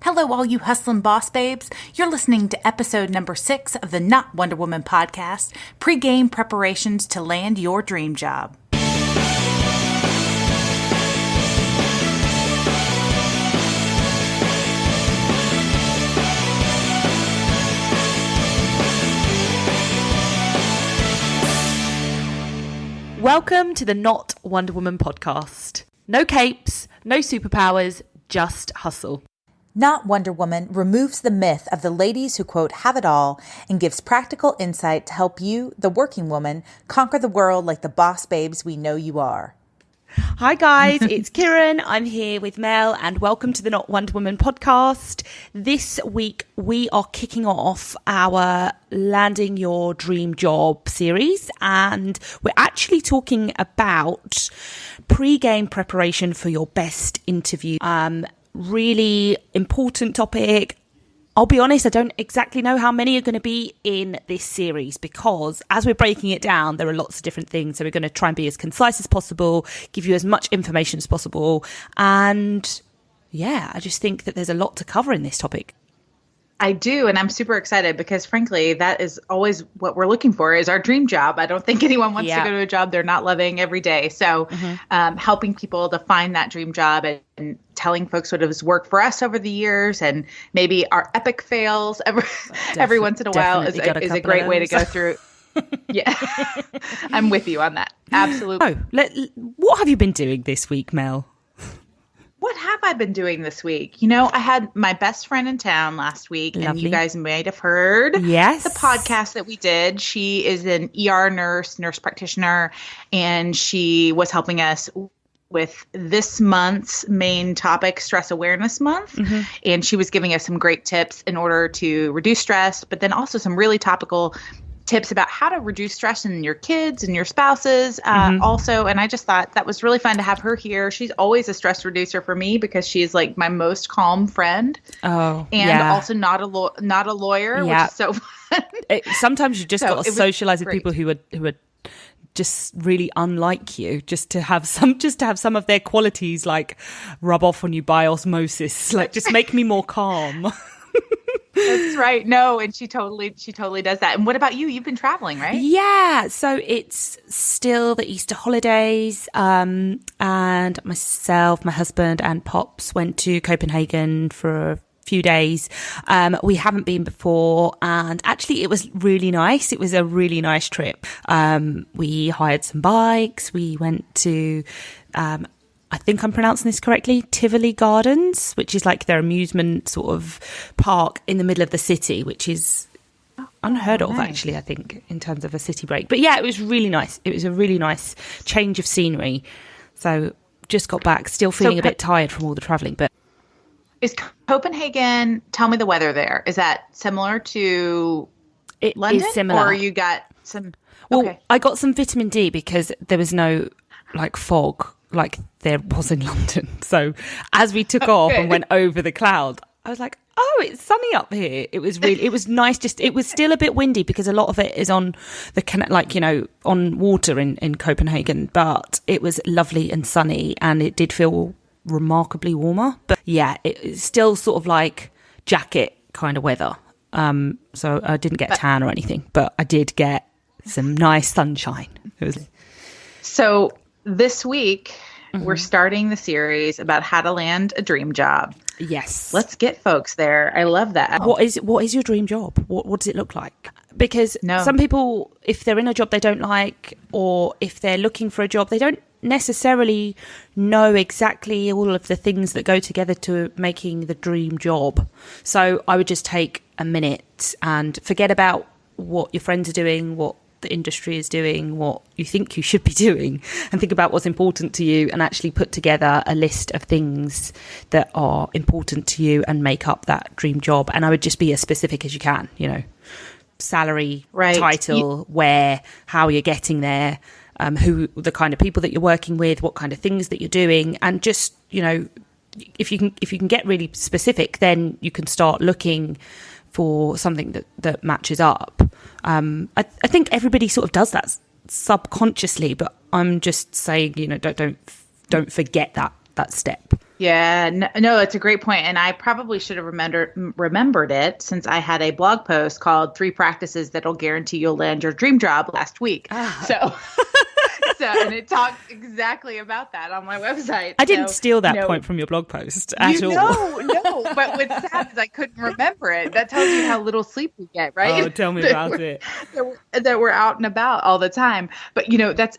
Hello, all you hustlin' boss babes. You're listening to episode number 6 of the Not Wonder Woman podcast, pre-game preparations to land your dream job. Welcome to the Not Wonder Woman podcast. No capes, no superpowers, just hustle. Not Wonder Woman removes the myth of the ladies who, quote, have it all and gives practical insight to help you, the working woman, conquer the world like the boss babes we know you are. Hi guys, it's Kieran. I'm here with Mel and welcome to the Not Wonder Woman podcast. This week we are kicking off our Landing Your Dream Job series and we're actually talking about pre-game preparation for your best interview. Really important topic. I'll be honest, I don't exactly know how many are going to be in this series because as we're breaking it down, there are lots of different things. So we're going to try and be as concise as possible, give you as much information as possible. And yeah, I just think that there's a lot to cover in this topic. I do, and I'm super excited because, frankly, that is always what we're looking for is our dream job. I don't think anyone wants to go to a job they're not loving every day. So helping people to find that dream job and telling folks what has worked for us over the years and maybe our epic fails every once in a while is a great way to go through. Yeah, I'm with you on that. Absolutely. What have you been doing this week, Mel? What have I been doing this week? You know, I had my best friend in town last week, and you guys might have heard the podcast that we did. She is an ER nurse practitioner, and she was helping us with this month's main topic, Stress Awareness Month. And she was giving us some great tips in order to reduce stress, but then also some really topical tips about how to reduce stress in your kids and your spouses also. And I just thought that was really fun to have her here. She's always a stress reducer for me because she's like my most calm friend. Also not a lawyer, which is so fun. Sometimes you just got to socialize with people who are just really unlike you, just to have some of their qualities like rub off on you by osmosis, like just make me more calm. That's right. No, and she totally does that. And what about you? You've been traveling, right? Yeah. So it's still the Easter holidays. And myself, my husband and Pops went to Copenhagen for a few days. We haven't been before. And actually it was really nice. It was a really nice trip. We hired some bikes. We went to, I think I'm pronouncing this correctly, Tivoli Gardens, which is like their amusement sort of park in the middle of the city, which is unheard of, actually, I think, in terms of a city break. But yeah, it was really nice. It was a really nice change of scenery. So just got back, still feeling a bit tired from all the travelling. But is Copenhagen, tell me the weather there, is that similar to London? It is similar. Or you got some... Well, I got some vitamin D because there was no like fog like there was in London. So as we took off and went over the cloud, I was like, oh, it's sunny up here. It was nice. Just, it was still a bit windy because a lot of it is on the on water in Copenhagen, but it was lovely and sunny and it did feel remarkably warmer. But yeah, it's still sort of like jacket kind of weather. So I didn't get tan or anything, but I did get some nice sunshine. So this week, we're starting the series about how to land a dream job. Yes. Let's get folks there. I love that. What is your dream job? What does it look like? Because some people, if they're in a job they don't like, or if they're looking for a job, they don't necessarily know exactly all of the things that go together to making the dream job. So I would just take a minute and forget about what your friends are doing, what the industry is doing, what you think you should be doing, and think about what's important to you and actually put together a list of things that are important to you and make up that dream job. And I would just be as specific as you can, salary, title, where, how you're getting there, who the kind of people that you're working with, what kind of things that you're doing, and just, if you can get really specific, then you can start looking for something that matches up. I think everybody sort of does that subconsciously, but I'm just saying, don't forget that step. Yeah, no, it's a great point. And I probably should have remembered it, since I had a blog post called 3 Practices That'll Guarantee You'll Land Your Dream Job last week. So and it talks exactly about that on my website. I didn't steal that point from your blog post at all. No. But what's sad is I couldn't remember it. That tells you how little sleep we get, right? Oh, tell me about it. That we're out and about all the time. But,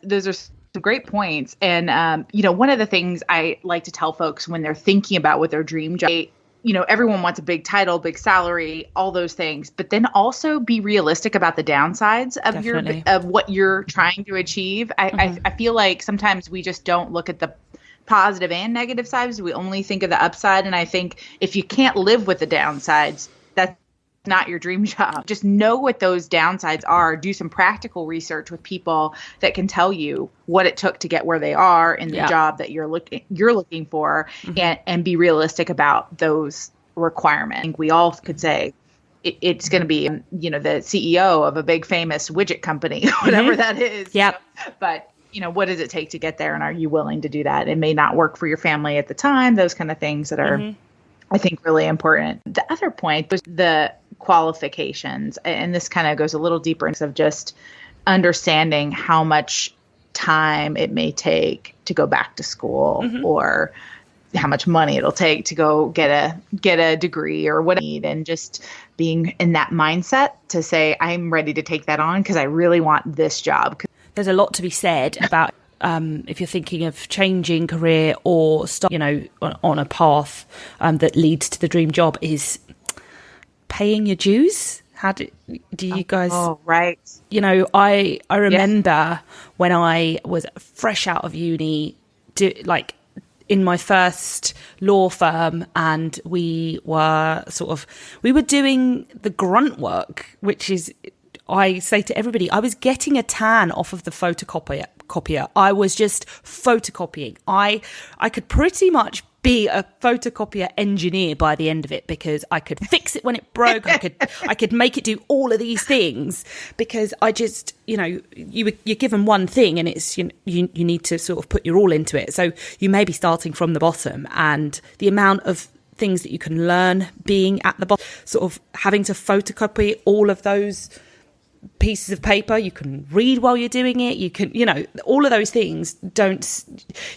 those are some great points. And, one of the things I like to tell folks when they're thinking about what their dream job, everyone wants a big title, big salary, all those things, but then also be realistic about the downsides of of what you're trying to achieve. I feel like sometimes we just don't look at the positive and negative sides. We only think of the upside. And I think if you can't live with the downsides, that's not your dream job. Just know what those downsides are. Do some practical research with people that can tell you what it took to get where they are in the job that you're looking for, and be realistic about those requirements. I think we all could say it's going to be, the CEO of a big famous widget company, whatever that is. Yep. But what does it take to get there? And are you willing to do that? It may not work for your family at the time. Those kind of things that are, I think, really important. The other point was the qualifications. And this kind of goes a little deeper into just understanding how much time it may take to go back to school, or how much money it'll take to go get a degree or what I need, and just being in that mindset to say, I'm ready to take that on because I really want this job. There's a lot to be said about if you're thinking of changing career or start, on a path that leads to the dream job, is paying your dues. How do you guys? Oh, right. I remember when I was fresh out of uni, in my first law firm, and we were doing the grunt work, which is, I say to everybody, I was getting a tan off of the photocopier. I was just photocopying. I could pretty much be a photocopier engineer by the end of it, because I could fix it when it broke. I could make it do all of these things, because I just, you're given one thing, and it's, you need to sort of put your all into it. So you may be starting from the bottom, and the amount of things that you can learn being at the bottom, sort of having to photocopy all of those pieces of paper, you can read while you're doing it, you can, all of those things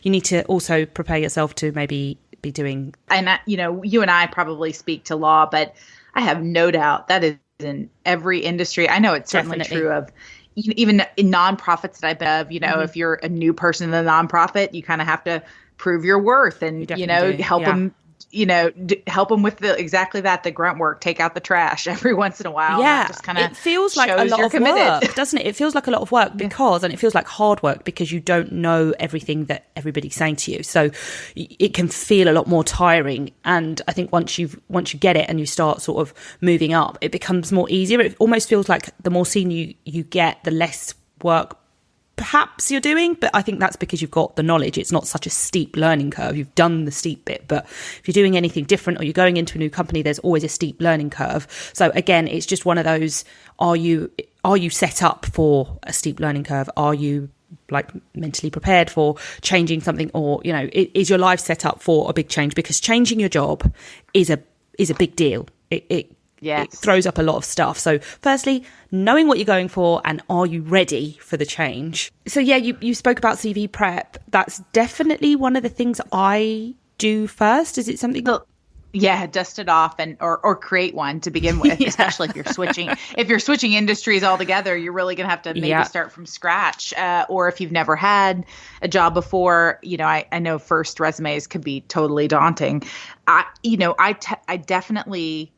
you need to also prepare yourself to maybe be doing. And you and I probably speak to law, but I have no doubt that is in every industry. I know it's certainly true of even in nonprofits that I've been of, if you're a new person in the nonprofit, you kind of have to prove your worth and, help them, help them with exactly the grunt work, take out the trash every once in a while. Yeah. Just kind of it feels like a lot of work, doesn't it? It feels like a lot of work and it feels like hard work, because you don't know everything that everybody's saying to you. So it can feel a lot more tiring. And I think once you get it and you start sort of moving up, it becomes more easier. It almost feels like the more senior you get, the less work perhaps you're doing, but I think that's because you've got the knowledge. It's not such a steep learning curve. You've done the steep bit, but if you're doing anything different or you're going into a new company, there's always a steep learning curve. So again, it's just one of those, are you set up for a steep learning curve? Are you mentally prepared for changing something, or is your life set up for a big change? Because changing your job is a big deal. It throws up a lot of stuff. So firstly, knowing what you're going for, and are you ready for the change? So you spoke about CV prep. That's definitely one of the things I do first. Is it something? Yeah, dust it off or create one to begin with, especially if you're switching industries altogether. You're really going to have to maybe start from scratch. Or if you've never had a job before, I know first resumes could be totally daunting. I definitely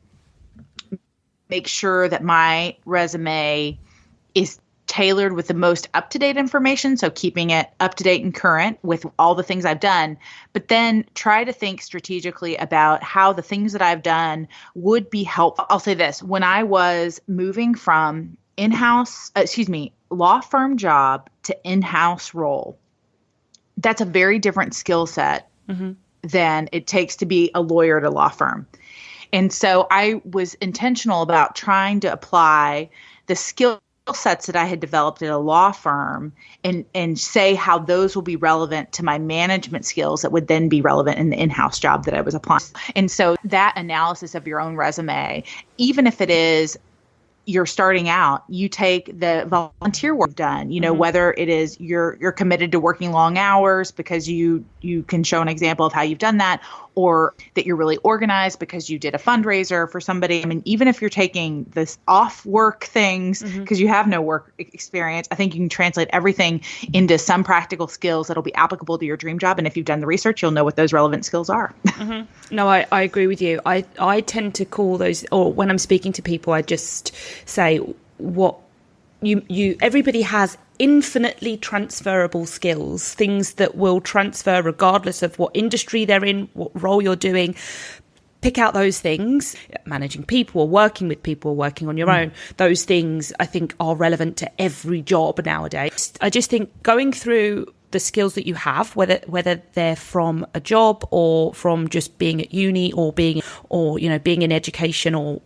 make sure that my resume is tailored with the most up-to-date information. So keeping it up-to-date and current with all the things I've done, but then try to think strategically about how the things that I've done would be helpful. I'll say this: when I was moving from law firm job to in-house role, that's a very different skill set than it takes to be a lawyer at a law firm. And so I was intentional about trying to apply the skill sets that I had developed at a law firm and say how those will be relevant to my management skills that would then be relevant in the in-house job that I was applying. And so that analysis of your own resume, even if it is you're starting out, you take the volunteer work done, whether it is you're committed to working long hours because you can show an example of how you've done that, or that you're really organized because you did a fundraiser for somebody. I mean, even if you're taking this off work things because you have no work experience, I think you can translate everything into some practical skills that'll be applicable to your dream job. And if you've done the research, you'll know what those relevant skills are. No, I agree with you. I tend to call those, or when I'm speaking to people, I just say what everybody has infinitely transferable skills, things that will transfer regardless of what industry they're in, what role you're doing. Pick out those things, managing people or working with people or working on your own. Those things I think are relevant to every job nowadays. I just think going through the skills that you have, whether they're from a job or from just being at uni or being in education or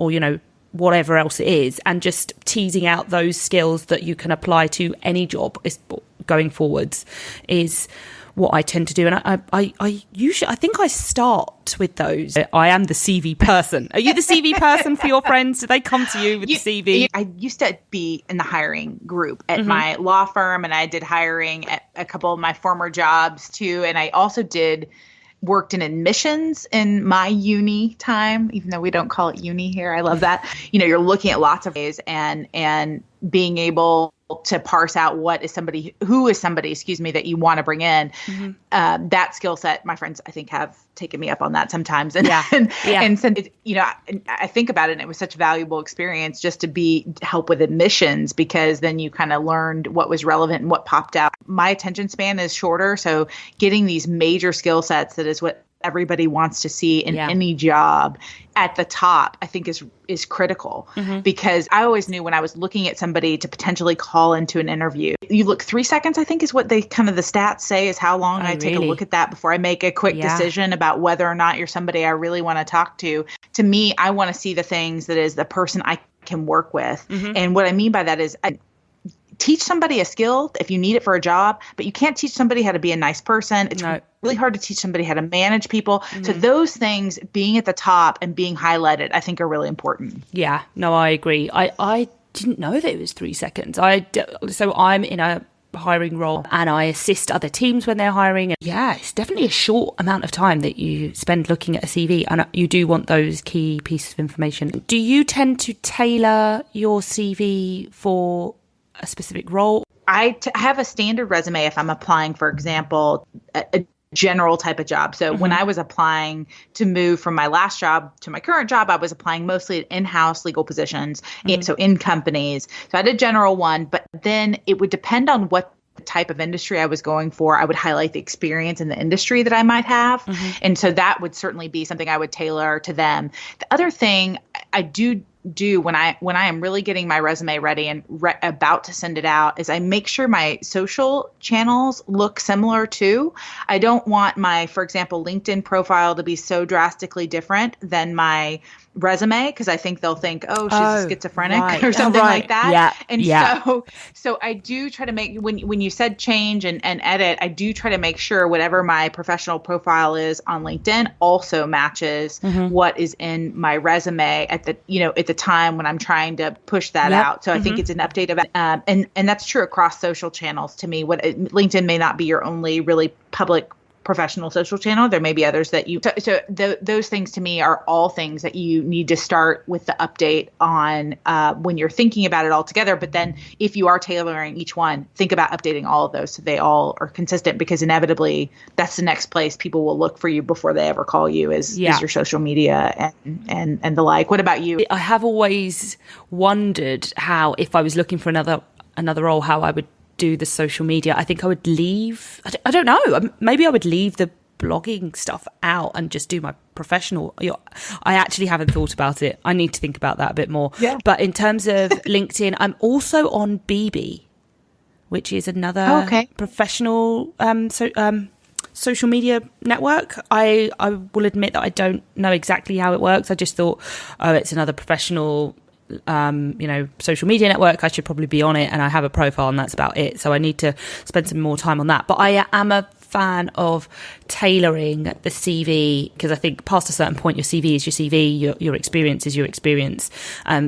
whatever else it is, and just teasing out those skills that you can apply to any job going forwards is what I tend to do. And I usually, I think I start with those. I am the CV person. Are you the CV person for your friends? Do they come to you with the CV? I used to be in the hiring group at my law firm, and I did hiring at a couple of my former jobs too. And I also worked in admissions in my uni time, even though we don't call it uni here. I love that. You're looking at lots of ways and being able to parse out who is somebody that you want to bring in. That skill set, my friends, I think, have taken me up on that sometimes. And I think about it, and it was such a valuable experience just to help with admissions, because then you kind of learned what was relevant and what popped out. My attention span is shorter, so getting these major skill sets that is what everybody wants to see in any job at the top, I think is critical, because I always knew when I was looking at somebody to potentially call into an interview, you look 3 seconds, I think is what the stats say is how long I take a look at that before I make a quick decision about whether or not you're somebody I really want to talk to. To me, I want to see the things that is the person I can work with. And what I mean by that is teach somebody a skill if you need it for a job, but you can't teach somebody how to be a nice person. It's really hard to teach somebody how to manage people. So those things being at the top and being highlighted, I think, are really important. Yeah, no, I agree. I didn't know that it was 3 seconds. So I'm in a hiring role and I assist other teams when they're hiring. And it's definitely a short amount of time that you spend looking at a CV, and you do want those key pieces of information. Do you tend to tailor your CV for a specific role? I have a standard resume if I'm applying, for example, a general type of job. So when I was applying to move from my last job to my current job, I was applying mostly at in-house legal positions, so in companies. So I did a general one, but then it would depend on what type of industry I was going for. I would highlight the experience in the industry that I might have. And so that would certainly be something I would tailor to them. The other thing I do when I am really getting my resume ready and about to send it out is I make sure my social channels look similar too. I don't want my, for example, LinkedIn profile to be so drastically different than my resume, because I think they'll think, she's a schizophrenic or something like that. So I do try to make, when you said change and edit, I do try to make sure whatever my professional profile is on LinkedIn also matches what is in my resume at the time when I'm trying to push that out. So I think it's an update of it. And that's true across social channels to me. LinkedIn may not be your only really public professional social channel. There may be others that those things to me are all things that you need to start with the update on when you're thinking about it all together. But then if you are tailoring each one, think about updating all of those so they all are consistent, because inevitably that's the next place people will look for you before they ever call you is your social media and the like. What about you? I have always wondered how, if I was looking for another role, how I would do the social media. I think I would leave, I don't know, maybe I would leave the blogging stuff out and just do my professional. I actually haven't thought about it. I need to think about that a bit more. But in terms of LinkedIn, I'm also on BB, which is another professional social media network. I will admit that I don't know exactly how it works. I just thought, it's another professional social media network, I should probably be on it, and I have a profile and that's about it. So I need to spend some more time on that. But I am a fan of tailoring the CV, because I think past a certain point, your CV is your CV, your experience is your experience.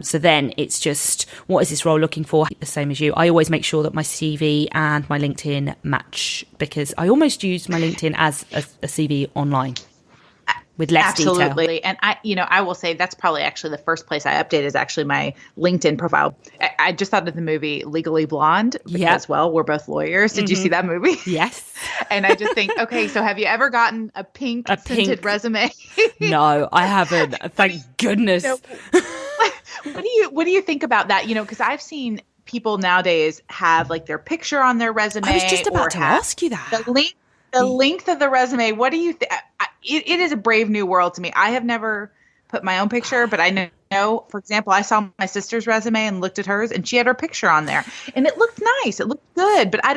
So then it's just, what is this role looking for? The same as you. I always make sure that my CV and my LinkedIn match, because I almost use my LinkedIn as a CV online. With less Absolutely. detail. And I will say that's probably actually the first place I update is actually my LinkedIn profile. I just thought of the movie Legally Blonde because, well, we're both lawyers. Did you see that movie? Yes. And I just think, okay, so have you ever gotten a pink scented resume? No, I haven't. Thank goodness. No. What do you think about that? Because I've seen people nowadays have like their picture on their resume. I was just about to ask you that. The length of the resume, what do you think? It is a brave new world to me. I have never put my own picture, but I know, for example, I saw my sister's resume and looked at hers and she had her picture on there and it looked nice. It looked good, but I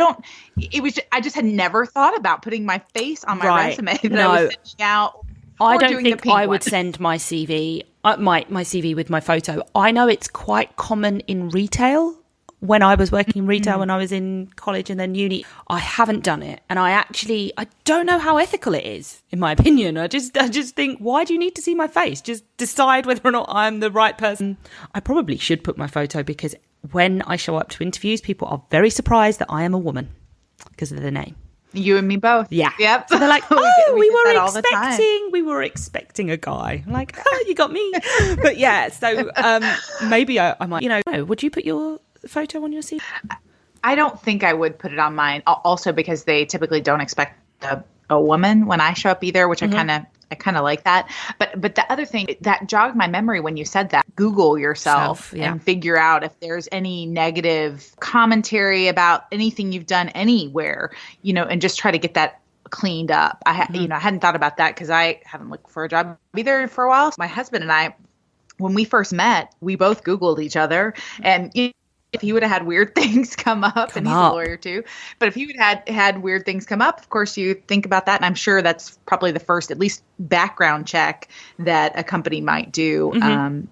just had never thought about putting my face on my resume that I was sending out. I don't think I would send my CV, my CV with my photo. I know it's quite common in retail. When I was working in retail, when I was in college and then uni, I haven't done it. And I don't know how ethical it is, in my opinion. I just think, why do you need to see my face? Just decide whether or not I'm the right person. I probably should put my photo, because when I show up to interviews, people are very surprised that I am a woman because of the name. You and me both. Yeah. Yep. So they're like, we were expecting a guy. I'm like, you got me. But yeah, so maybe I might, would you put your photo on your CV? I don't think I would put it on mine. Also because they typically don't expect a woman when I show up either, which I kind of like that. But the other thing that jogged my memory when you said that, Google yourself and figure out if there's any negative commentary about anything you've done anywhere, and just try to get that cleaned up. I hadn't thought about that because I haven't looked for a job either for a while. My husband and I, when we first met, we both Googled each other, and if he would have had weird things come up, and he's a lawyer too, but if he would have had weird things come up, of course you think about that. And I'm sure that's probably the first, at least background check that a company might do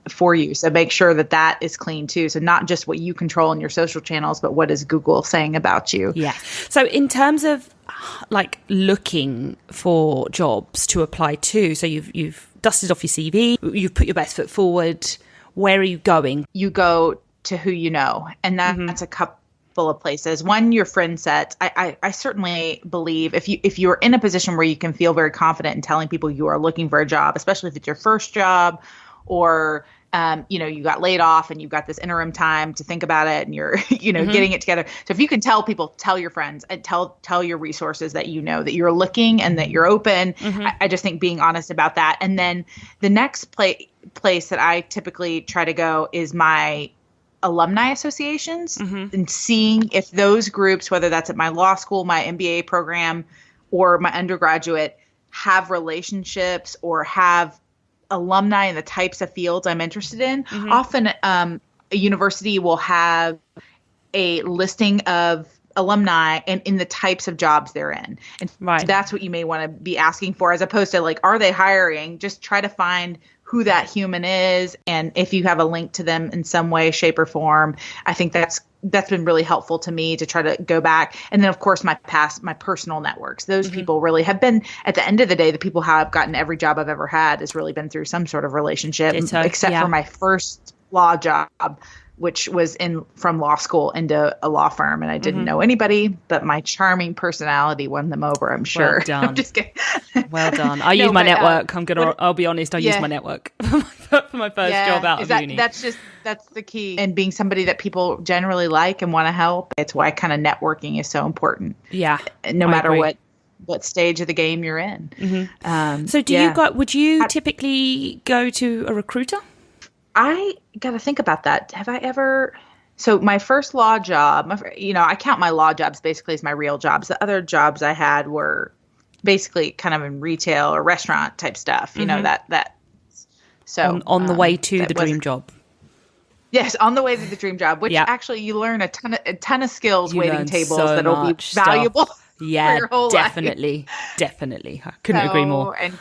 for you. So make sure that is clean too. So not just what you control in your social channels, but what is Google saying about you? Yeah. So in terms of like looking for jobs to apply to, so you've dusted off your CV, you've put your best foot forward. Where are you going? You go to who you know. And that's a couple of places. One, your friend set. I certainly believe if you're in a position where you can feel very confident in telling people you are looking for a job, especially if it's your first job, or you got laid off and you've got this interim time to think about it and you're, getting it together. So if you can tell people, tell your friends and tell your resources that that you're looking and that you're open. I just think being honest about that. And then the next place that I typically try to go is my alumni associations and seeing if those groups, whether that's at my law school, my MBA program, or my undergraduate, have relationships or have alumni in the types of fields I'm interested in. Often a university will have a listing of alumni and in the types of jobs they're in. And so that's what you may want to be asking for, as opposed to like, are they hiring? Just try to find who that human is. And if you have a link to them in some way, shape, or form, I think that's been really helpful to me to try to go back. And then, of course, my personal networks. Those people really have been, at the end of the day, the people who have gotten every job I've ever had has really been through some sort of relationship, except for my first law job, which was from law school into a law firm. And I didn't know anybody, but my charming personality won them over, I'm sure. Well done. I'm just kidding. Well done. I use my network. I'll be honest, I use my network for my first job out of uni. That's the key. And being somebody that people generally like and want to help. It's why kind of networking is so important. Yeah. No matter what stage of the game you're in. So would you typically go to a recruiter? I got to think about that. Have I ever? So my first law job, I count my law jobs basically as my real jobs. The other jobs I had were basically kind of in retail or restaurant type stuff, that. So on the way to the dream job. Yes, on the way to the dream job, which actually you learn a ton of skills, waiting tables that'll be valuable. Yeah, for your whole definitely. life. Definitely. I couldn't agree more. And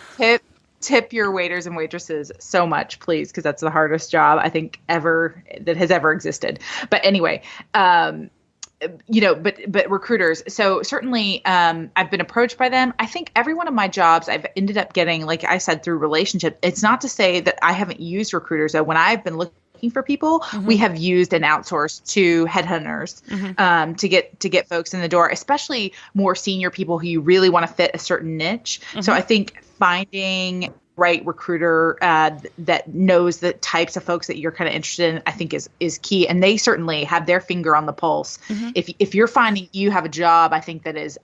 tip your waiters and waitresses so much, please, because that's the hardest job I think that has ever existed. But anyway, but recruiters. So certainly, I've been approached by them. I think every one of my jobs I've ended up getting, like I said, through relationship. It's not to say that I haven't used recruiters. So when I've been looking for people, we have used and outsourced to headhunters to get folks in the door, especially more senior people who you really want to fit a certain niche. So I think finding right recruiter that knows the types of folks that you're kind of interested in, I think is key. And they certainly have their finger on the pulse. If you're finding you have a job, I think that is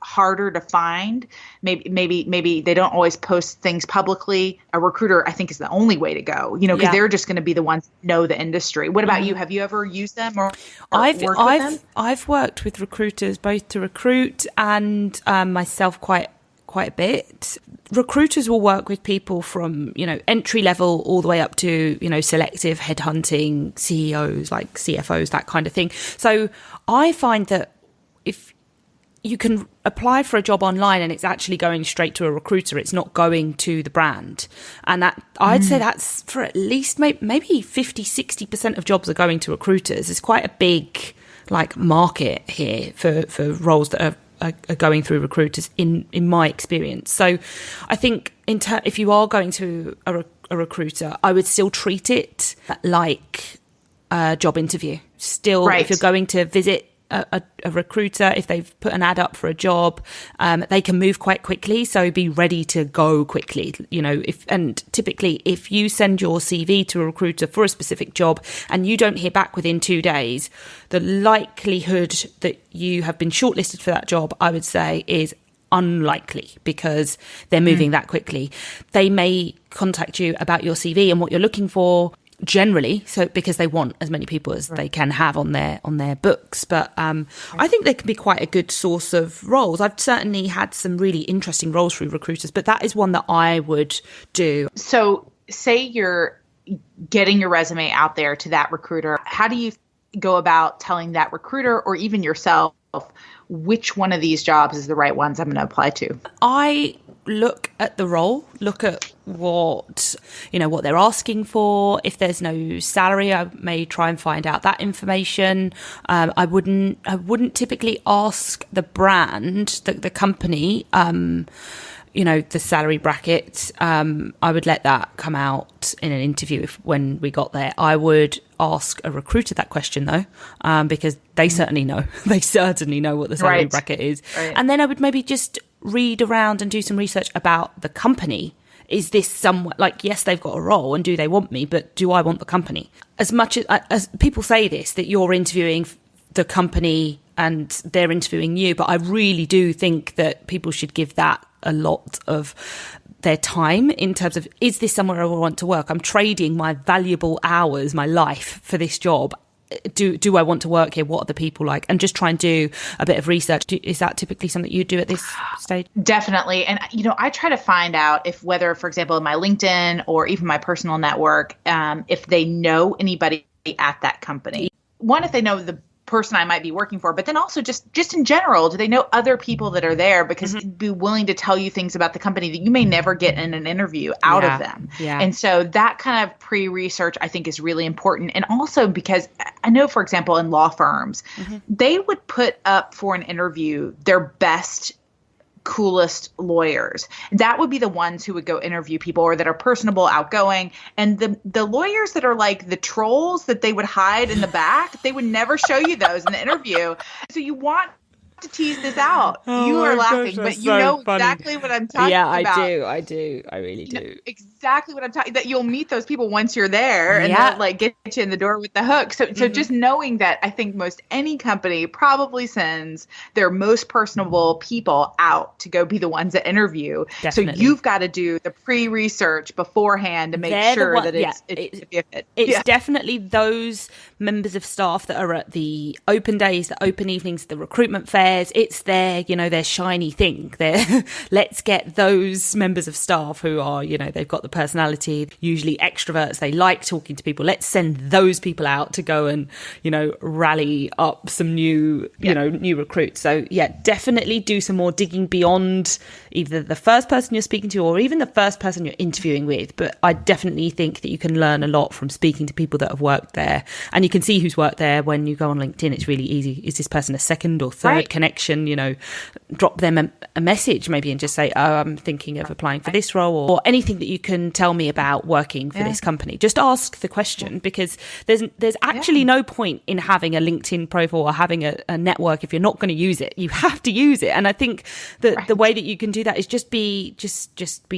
harder to find, maybe they don't always post things publicly. A recruiter, I think, is the only way to go, because they're just going to be the ones who know the industry. What about you? Have you ever used them or worked with them? I've worked with recruiters both to recruit and myself quite a bit. Recruiters will work with people from, entry level all the way up to, selective headhunting, CEOs, like CFOs, that kind of thing. So I find that if you can apply for a job online and it's actually going straight to a recruiter, it's not going to the brand. And that I'd say that's for at least maybe 50, 60% of jobs are going to recruiters. It's quite a big market here for roles that are going through recruiters in my experience. So I think if you are going to a recruiter, I would still treat it like a job interview. Still, if you're going to visit a recruiter, if they've put an ad up for a job, they can move quite quickly. So be ready to go quickly. And typically if you send your CV to a recruiter for a specific job and you don't hear back within 2 days, the likelihood that you have been shortlisted for that job, I would say, is unlikely because they're moving that quickly. They may contact you about your CV and what you're looking for, generally, so because they want as many people as they can have on their books. But I think they can be quite a good source of roles. I've certainly had some really interesting roles through recruiters, but that is one that I would do. So say you're getting your resume out there to that recruiter. How do you go about telling that recruiter or even yourself which one of these jobs is the right ones I'm going to apply to? I look at the role, look at what they're asking for. If there's no salary, I may try and find out that information. I wouldn't typically ask the brand, the company, the salary bracket. I would let that come out in an interview when we got there. I would ask a recruiter that question though, because they certainly know. They certainly know what the salary bracket is. Right. And then I would maybe just read around and do some research about the company. Is this somewhat yes, they've got a role and do they want me, but do I want the company? As much as people say this, that you're interviewing the company and they're interviewing you, but I really do think that people should give that a lot of their time in terms of, is this somewhere I want to work? I'm trading my valuable hours, my life for this job. Do I want to work here? What are the people like? And just try and do a bit of research. Is that typically something you do at this stage? Definitely. And, I try to find out whether, for example, in my LinkedIn or even my personal network, if they know anybody at that company. One, if they know the person I might be working for, but then also just in general, do they know other people that are there? Because they'd be willing to tell you things about the company that you may never get in an interview out of them. Yeah. And so that kind of pre-research I think is really important. And also because I know, for example, in law firms, they would put up for an interview their best, coolest lawyers. That would be the ones who would go interview people or that are personable, outgoing. And the lawyers that are like the trolls that they would hide in the back, they would never show you those in the interview. So you want to tease this out. You are laughing, but you know exactly what I'm talking about. Yeah, I do. I really do. You know exactly what I'm talking about. You'll meet those people once you're there and they'll get you in the door with the hook. So just knowing that, I think most any company probably sends their most personable people out to go be the ones that interview. Definitely. So you've got to do the pre-research beforehand to make sure that it's a fit. It's definitely those members of staff that are at the open days, the open evenings, the recruitment fairs. It's their shiny thing. Let's get those members of staff who are, they've got the personality, usually extroverts. They like talking to people. Let's send those people out to go and, rally up some new, new recruits. So definitely do some more digging beyond either the first person you're speaking to or even the first person you're interviewing with. But I definitely think that you can learn a lot from speaking to people that have worked there. And you can see who's worked there when you go on LinkedIn. It's really easy. Is this person a second or third connection? Drop them a message maybe and just say, oh, I'm thinking of applying for this role, or anything that you can tell me about working for this company. Just ask the question, because there's actually no point in having a LinkedIn profile or having a network if you're not going to use it. You have to use it. And I think that the way that you can do that is just be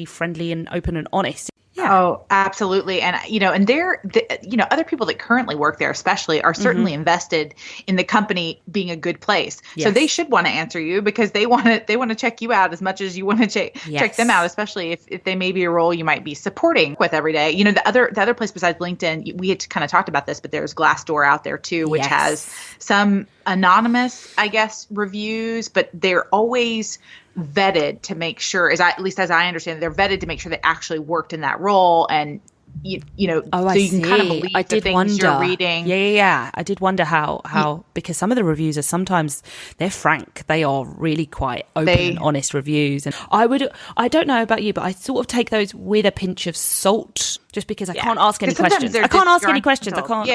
friendly and open and honest. Yeah. Oh, absolutely. And, and other people that currently work there especially are certainly invested in the company being a good place. Yes. So they should want to answer you, because they want to check you out as much as you want to check them out, especially if they may be a role you might be supporting with every day. The other place besides LinkedIn, we had kind of talked about this, but there's Glassdoor out there too, which has some anonymous, I guess, reviews, but they're always vetted to make sure, at least as I understand it, they're vetted to make sure they actually worked in that role, and so you can kind of believe the things you're reading. Yeah. I did wonder how because some of the reviews are sometimes they're frank, they are really quite open and honest reviews, and I don't know about you, but I sort of take those with a pinch of salt, just because I can't ask any questions. I can't ask any questions. I can't.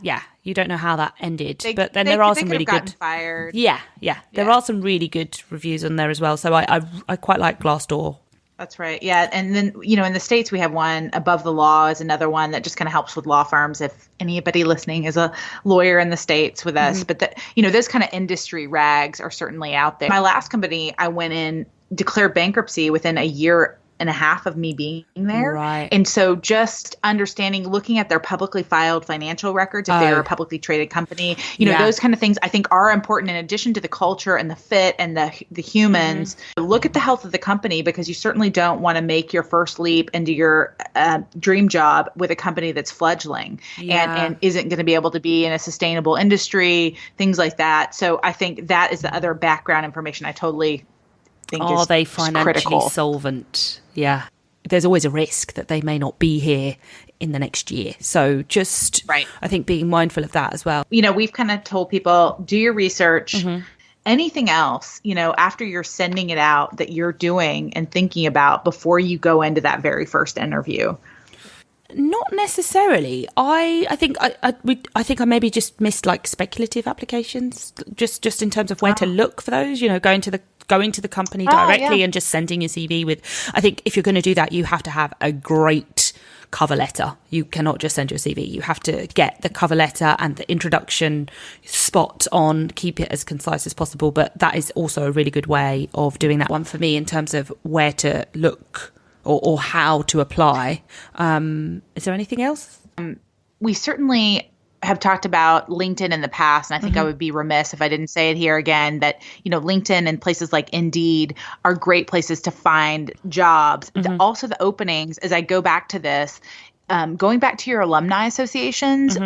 Yeah. You don't know how that ended, but then there are some really good. Fired. Yeah. There are some really good reviews on there as well. So I quite like Glassdoor. That's right. Yeah. And then, in the States, we have one. Above the Law is another one that just kind of helps with law firms. If anybody listening is a lawyer in the States with us, but those kind of industry rags are certainly out there. My last company, I went in, declared bankruptcy within a year and a half of me being there. Right. And so just looking at their publicly filed financial records, if they're a publicly traded company, those kind of things I think are important in addition to the culture and the fit and the humans. Look at the health of the company, because you certainly don't want to make your first leap into your dream job with a company that's fledgling and isn't going to be able to be in a sustainable industry, things like that. So I think that is the other background information I totally think are they financially critical. Solvent? Yeah. There's always a risk that they may not be here in the next year. So just, I think, being mindful of that as well. We've kind of told people, do your research. Anything else, after you're sending it out that you're doing and thinking about before you go into that very first interview? Not necessarily. I think I maybe just missed like speculative applications, just in terms of where to look for those. Going to the company directly and just sending your CV with. I think if you're going to do that, you have to have a great cover letter. You cannot just send your CV. You have to get the cover letter and the introduction spot on, keep it as concise as possible. But that is also a really good way of doing that one for me in terms of where to look or how to apply. Is there anything else? We certainly have talked about LinkedIn in the past, and I think I would be remiss if I didn't say it here again, that, LinkedIn and places like Indeed are great places to find jobs. Also the openings, as I go back to this, going back to your alumni associations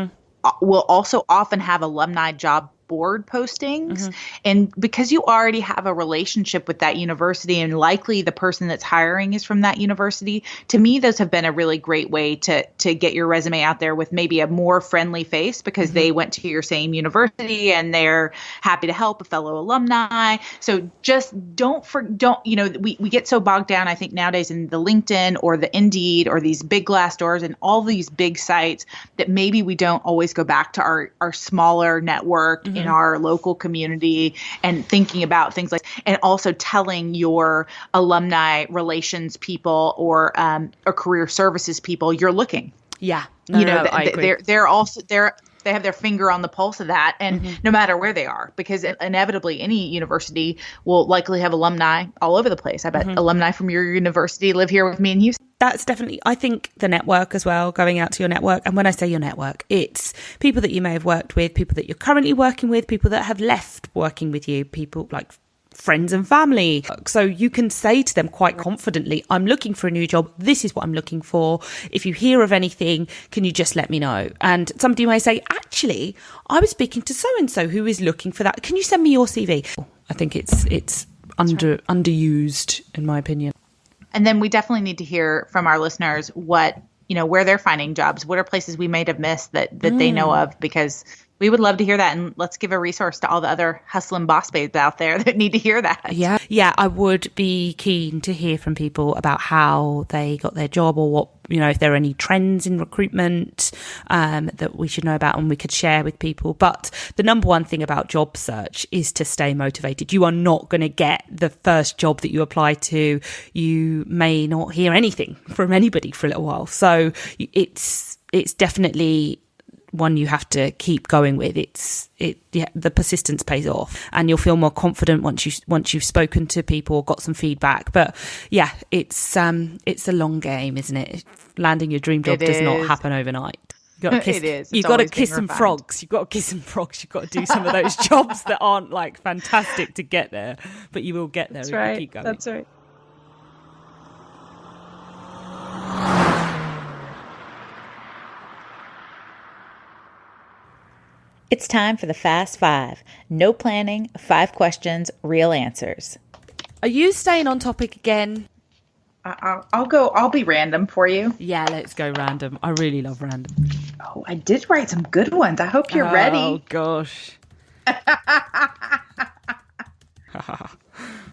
will also often have alumni job board postings. And because you already have a relationship with that university, and likely the person that's hiring is from that university, to me, those have been a really great way to get your resume out there with maybe a more friendly face, because they went to your same university and they're happy to help a fellow alumni. So just we get so bogged down, I think, nowadays in the LinkedIn or the Indeed or these big Glassdoors and all these big sites, that maybe we don't always go back to our smaller network in our local community and thinking about things like, and also telling your alumni relations people or career services people you're looking. Yeah. I agree. They have their finger on the pulse of that, and no matter where they are, because inevitably any university will likely have alumni all over the place. I bet alumni from your university live here with me in Houston. That's definitely, I think, the network as well, going out to your network. And when I say your network, it's people that you may have worked with, people that you're currently working with, people that have left working with you, people like friends and family. So you can say to them quite confidently, I'm looking for a new job. This is what I'm looking for. If you hear of anything, can you just let me know? And somebody may say, actually, I was speaking to so-and-so who is looking for that. Can you send me your CV? I think it's underused, in my opinion. And then we definitely need to hear from our listeners what, where they're finding jobs. What are places we might have missed that they know of? Because we would love to hear that. And let's give a resource to all the other hustling boss babes out there that need to hear that. Yeah. Yeah. I would be keen to hear from people about how they got their job, or what, if there are any trends in recruitment that we should know about and we could share with people. But the number one thing about job search is to stay motivated. You are not going to get the first job that you apply to. You may not hear anything from anybody for a little while. So it's definitely one you have to keep going with. The persistence pays off, and you'll feel more confident once you've spoken to people or got some feedback. But yeah, it's a long game, isn't it? Landing your dream job does not happen overnight. You got to kiss, it is. You got to kiss some frogs. You got to kiss some frogs. You've got to do some of those jobs that aren't like fantastic to get there, but you will get there. That's if right. You keep going. That's right. It's time for the Fast Five. No planning, 5 questions, real answers. Are you staying on topic again? I'll be random for you. Yeah, let's go random. I really love random. Oh, I did write some good ones. I hope you're ready. Oh, gosh.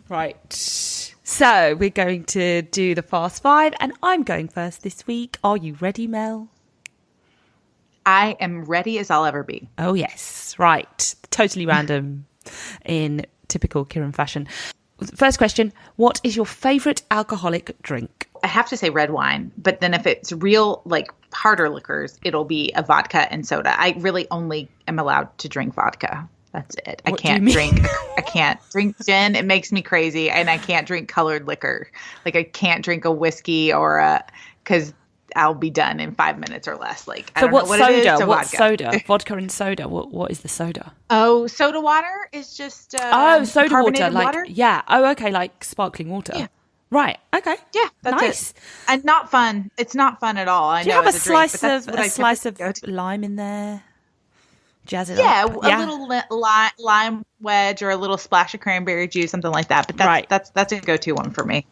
Right. So we're going to do the Fast Five, and I'm going first this week. Are you ready, Mel? I am ready as I'll ever be. Oh, yes. Right. Totally random in typical Kieran fashion. First question. What is your favourite alcoholic drink? I have to say red wine, but then if it's real, like harder liquors, it'll be a vodka and soda. I really only am allowed to drink vodka. That's it. I can't drink gin. It makes me crazy. And I can't drink colored liquor. Like I can't drink a whiskey because I'll be done in 5 minutes or less. Like, I don't know what it is. So what's soda? Vodka and soda. What is the soda? Oh, soda water is just soda carbonated water. Yeah. Oh, okay. Like sparkling water. Yeah. Right. Okay. Yeah. That's nice. It. And not fun. It's not fun at all. Do you have a slice of lime in there? Jazz it up. A little lime wedge or a little splash of cranberry juice, something like that. But that's a go-to one for me.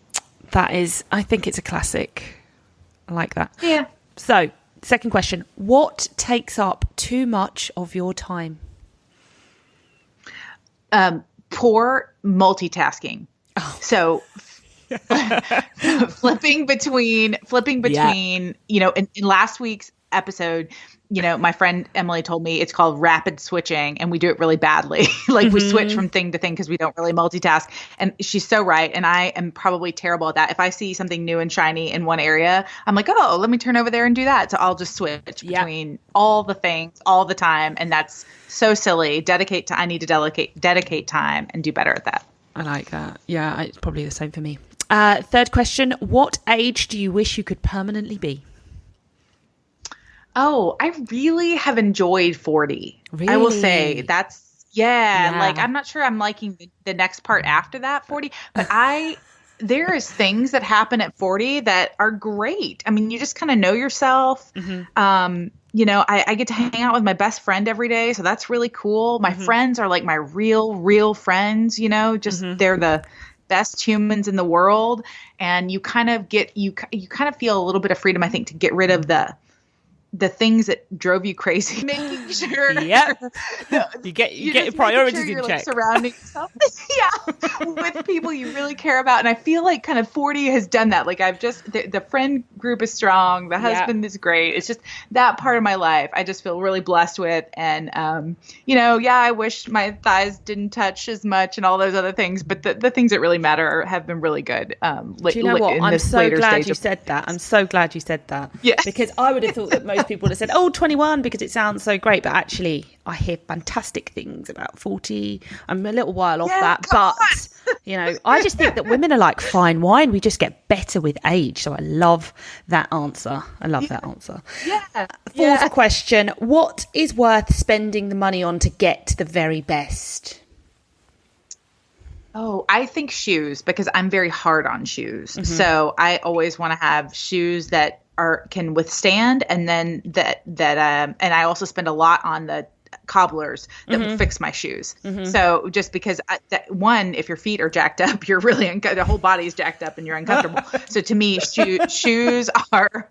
That is. I think it's a classic. I like that. Yeah. So, second question. What takes up too much of your time? Poor multitasking. Oh. So flipping between, in last week's episode, my friend Emily told me it's called rapid switching, and we do it really badly. Like we switch from thing to thing because we don't really multitask. And she's so right. And I am probably terrible at that. If I see something new and shiny in one area, I'm like, oh, let me turn over there and do that. So I'll just switch between all the things all the time. And that's so silly. I need to dedicate time and do better at that. I like that. Yeah, it's probably the same for me. Third question. What age do you wish you could permanently be? Oh, I really have enjoyed 40. Really? I will say like, I'm not sure I'm liking the next part after that 40, but there is things that happen at 40 that are great. I mean, you just kind of know yourself. Mm-hmm. I get to hang out with my best friend every day. So that's really cool. My friends are like my real friends, they're the best humans in the world. And you kind of feel a little bit of freedom, I think, to get rid of the things that drove you crazy, making sure you get your priorities in check. Like, surrounding yourself with people you really care about. And I feel like kind of 40 has done that. Like the friend group is strong, the husband is great. It's just that part of my life I just feel really blessed with. And I wish my thighs didn't touch as much and all those other things, but the things that really matter have been really good. Do you know what? I'm so glad you said that. I'm so glad you said that. Yeah. Because I would have thought that most people would have said, 21 because it sounds so great, but actually I hear fantastic things about 40. I'm a little while off that, but I just think that women are like fine wine. We just get better with age. So I love that answer. Yeah. Fourth question. What is worth spending the money on to get the very best? Oh, I think shoes, because I'm very hard on shoes. Mm-hmm. So I always want to have shoes that can withstand, and then and I also spend a lot on the cobblers that will fix my shoes. So just because if your feet are jacked up, you're really the whole body is jacked up and you're uncomfortable. So to me, shoes are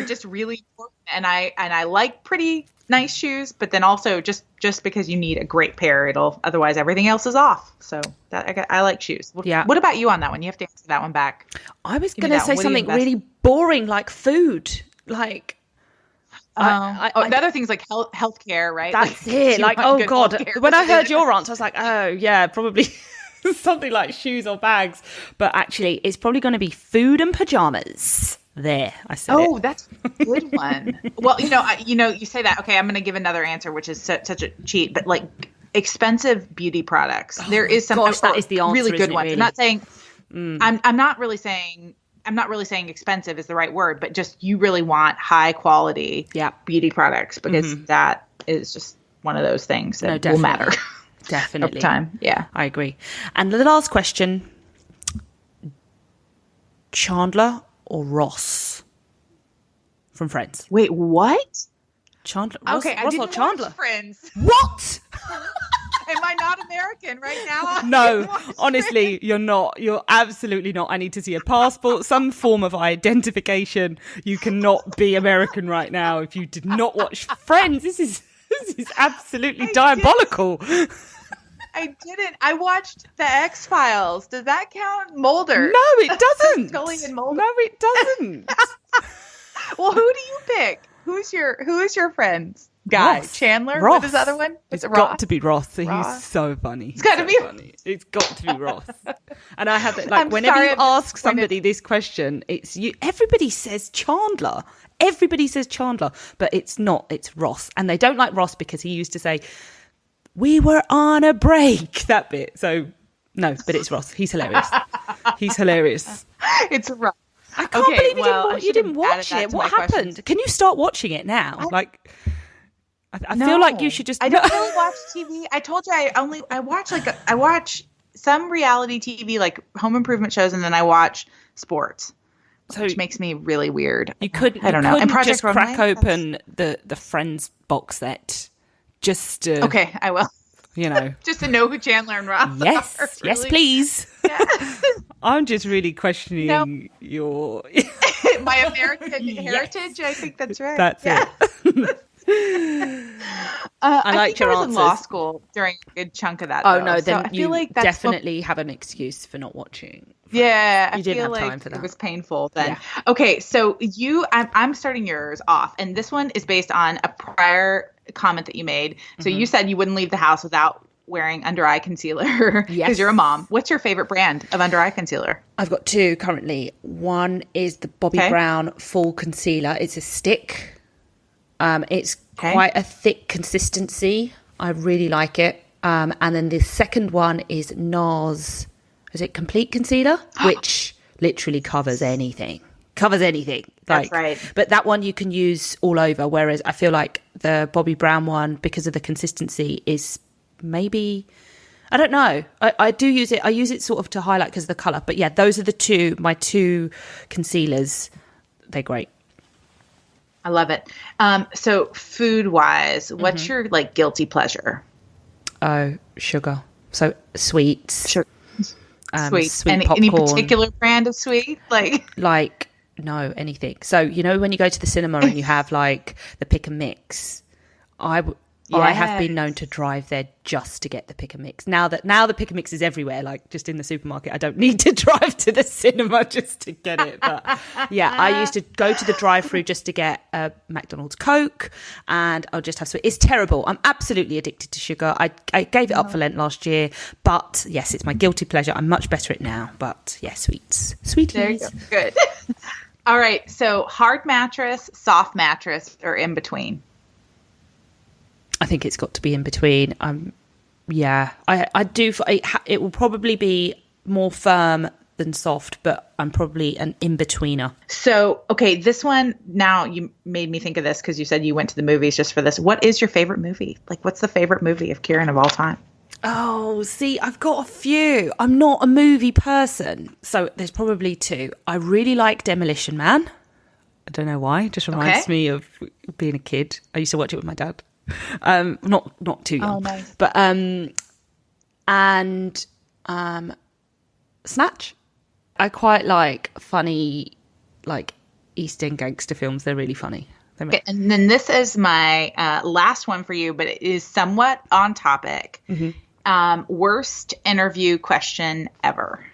just really important. And I like pretty nice shoes, but then also just because you need a great pair, otherwise everything else is off. So I like shoes. Yeah. What about you on that one? You have to answer that one back. I was going to say something really boring, like food, like. The other things like healthcare, right? That's it. Like, oh God. When I heard your answer, I was like, oh yeah, probably something like shoes or bags. But actually, it's probably going to be food and pajamas. There, I said it. Oh, that's a good one. Well, you say that. Okay, I'm going to give another answer, which is such a cheat, but like expensive beauty products. There is some. Gosh, that is the answer. Really good ones. Really? I'm not saying. I'm not really saying expensive is the right word, but just you really want high quality beauty products because that is just one of those things that will matter. Definitely. Over time. Yeah. I agree. And the last question, Chandler or Ross from Friends? Wait, what? Chandler. Okay, Ross or Chandler? Friends. What? Am I not American right now? No, honestly, you're not. You're absolutely not. I need to see a passport, some form of identification. You cannot be American right now if you did not watch Friends. This is absolutely diabolical. I didn't. I watched the X-Files. Does that count? Mulder. No, it doesn't. Scully and Mulder. No, it doesn't. Well, who do you pick? Who's your friends? Guy. Ross. Chandler? Ross. What is the other one? It's got to be Ross. He's so funny. It's got to be funny. It's got to be Ross. And I have it like whenever you ask somebody this question, it's you. Everybody says Chandler. Everybody says Chandler, but it's not. It's Ross, and they don't like Ross because he used to say, "We were on a break." That bit. So no, but it's Ross. He's hilarious. He's hilarious. It's Ross. I can't believe you didn't watch it. What happened? Questions. Can you start watching it now? I feel like you should just. I don't really watch TV. I told you I watch some reality TV like home improvement shows, and then I watch sports, which makes me really weird. You could. I don't know. And Project just crack open the Friends box set. Just okay, I will. Just to know who Chandler and Ross yes, are. Really. Yes, please. Yeah. I'm just really questioning your my American heritage. I think that's right. That's it. I liked your answers. In law school during a good chunk of that. Oh no, then I feel like that's definitely have an excuse for not watching. Yeah, you didn't have time for that. It was painful then. Yeah. Okay, so I'm starting yours off, and this one is based on a prior comment that you made. So you said you wouldn't leave the house without wearing under eye concealer because you're a mom. What's your favorite brand of under eye concealer? I've got two currently. One is the Bobbi Brown Full Concealer. It's a stick. It's quite a thick consistency. I really like it. And then the second one is NARS. Is it Complete Concealer? Which literally covers anything. That's right. But that one you can use all over. Whereas I feel like the Bobbi Brown one, because of the consistency, is maybe... I don't know. I do use it. I use it sort of to highlight because of the colour. But yeah, those are my two concealers. They're great. I love it. So food-wise, what's your guilty pleasure? Oh, sugar. So sweets. Sure. Sweet popcorn. Any particular brand of sweet? No, anything. So when you go to the cinema and you have the pick and mix, I have been known to drive there just to get the pick and mix. Now the pick and mix is everywhere, just in the supermarket. I don't need to drive to the cinema just to get it. But yeah, I used to go to the drive-through just to get a McDonald's Coke, and I'll just have sweet. It's terrible. I'm absolutely addicted to sugar. I gave it up for Lent last year, but yes, it's my guilty pleasure. I'm much better at it now. But yeah, sweets. There you go. Good. All right. So hard mattress, soft mattress, or in between? I think it's got to be in between. I do. It will probably be more firm than soft, but I'm probably an in-betweener. So, okay, this one, now you made me think of this because you said you went to the movies just for this. What is your favorite movie? What's the favorite movie of Kieran of all time? Oh, see, I've got a few. I'm not a movie person, so there's probably two. I really like Demolition Man. I don't know why. It just reminds me of being a kid. I used to watch it with my dad. Not too young. Oh, nice. But Snatch. I quite like funny, like East End gangster films. They're really funny. Okay, and then this is my last one for you, but it is somewhat on topic. Worst interview question ever.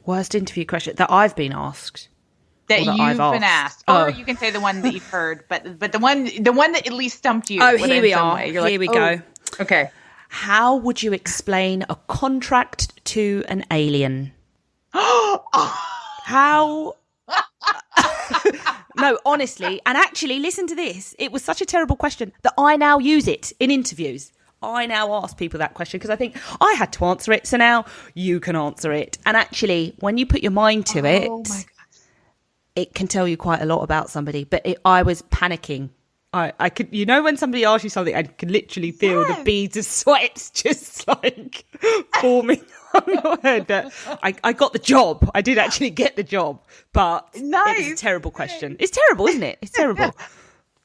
Worst interview question that I've been asked. That you've been asked. Or you can say the one that you've heard, but the one that at least stumped you. Oh, here we are. Here we go. Okay. How would you explain a contract to an alien? How? No, honestly. And actually, listen to this. It was such a terrible question that I now use it in interviews. I now ask people that question because I think I had to answer it. So now you can answer it. And actually, when you put your mind to it, it can tell you quite a lot about somebody. But I was panicking. I could, when somebody asks you something, I could literally feel the beads of sweat just like forming on your head. But I got the job. I did actually get the job, but it was a terrible question. It's terrible, isn't it? It's terrible.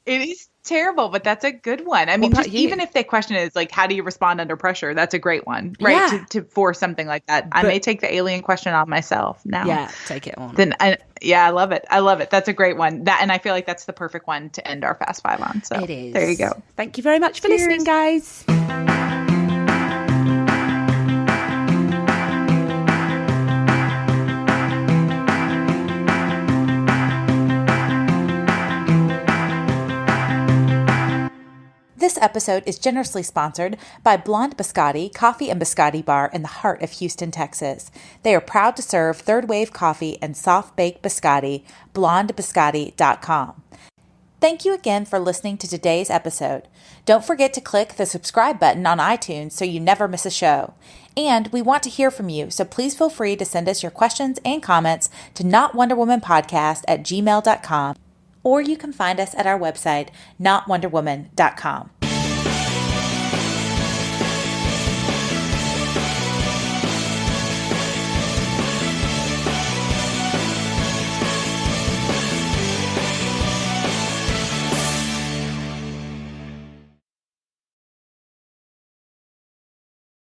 It is terrible, but that's a good one. I mean, even if the question is like, how do you respond under pressure? That's a great one, right? Yeah. For something like that. I may take the alien question on myself now. Yeah, take it on. I love it. I love it. That's a great one. And I feel like that's the perfect one to end our Fast Five on. So it is. There you go. Thank you very much for listening, guys. This episode is generously sponsored by Blonde Biscotti Coffee and Biscotti Bar in the heart of Houston, Texas. They are proud to serve third wave coffee and soft baked biscotti. BlondeBiscotti.com. Thank you again for listening to today's episode. Don't forget to click the subscribe button on iTunes so you never miss a show. And we want to hear from you, so please feel free to send us your questions and comments to notwonderwomanpodcast@gmail.com, or you can find us at our website, notwonderwoman.com.